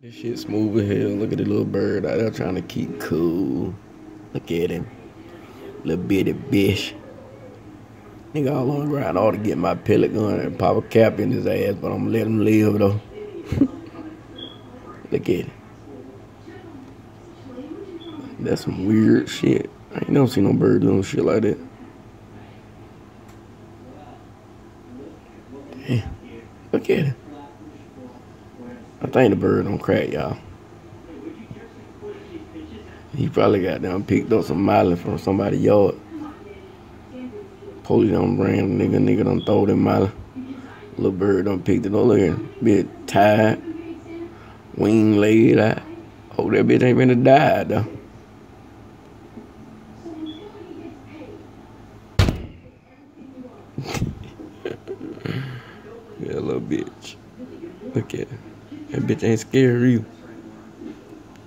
This shit smooth as hell. Look at the little bird out there trying to keep cool. Look at him. Little bitty bitch. Nigga all on the ground. I ought to get my pellet gun and pop a cap in his ass, but I'm gonna let him live though. Look at him. That's some weird shit. I ain't never seen no bird doing shit like that. Damn. Look at him. I think the bird don't crack, y'all. He probably got down picked up some mileage from somebody's yard. Police done ran nigga done throw them mileage. Little bird done picked it up. Look at him. Bitch tired. Wing laid out. Hope that bitch ain't finna die though. Yeah, little bitch. Look at her. That bitch ain't scared of you.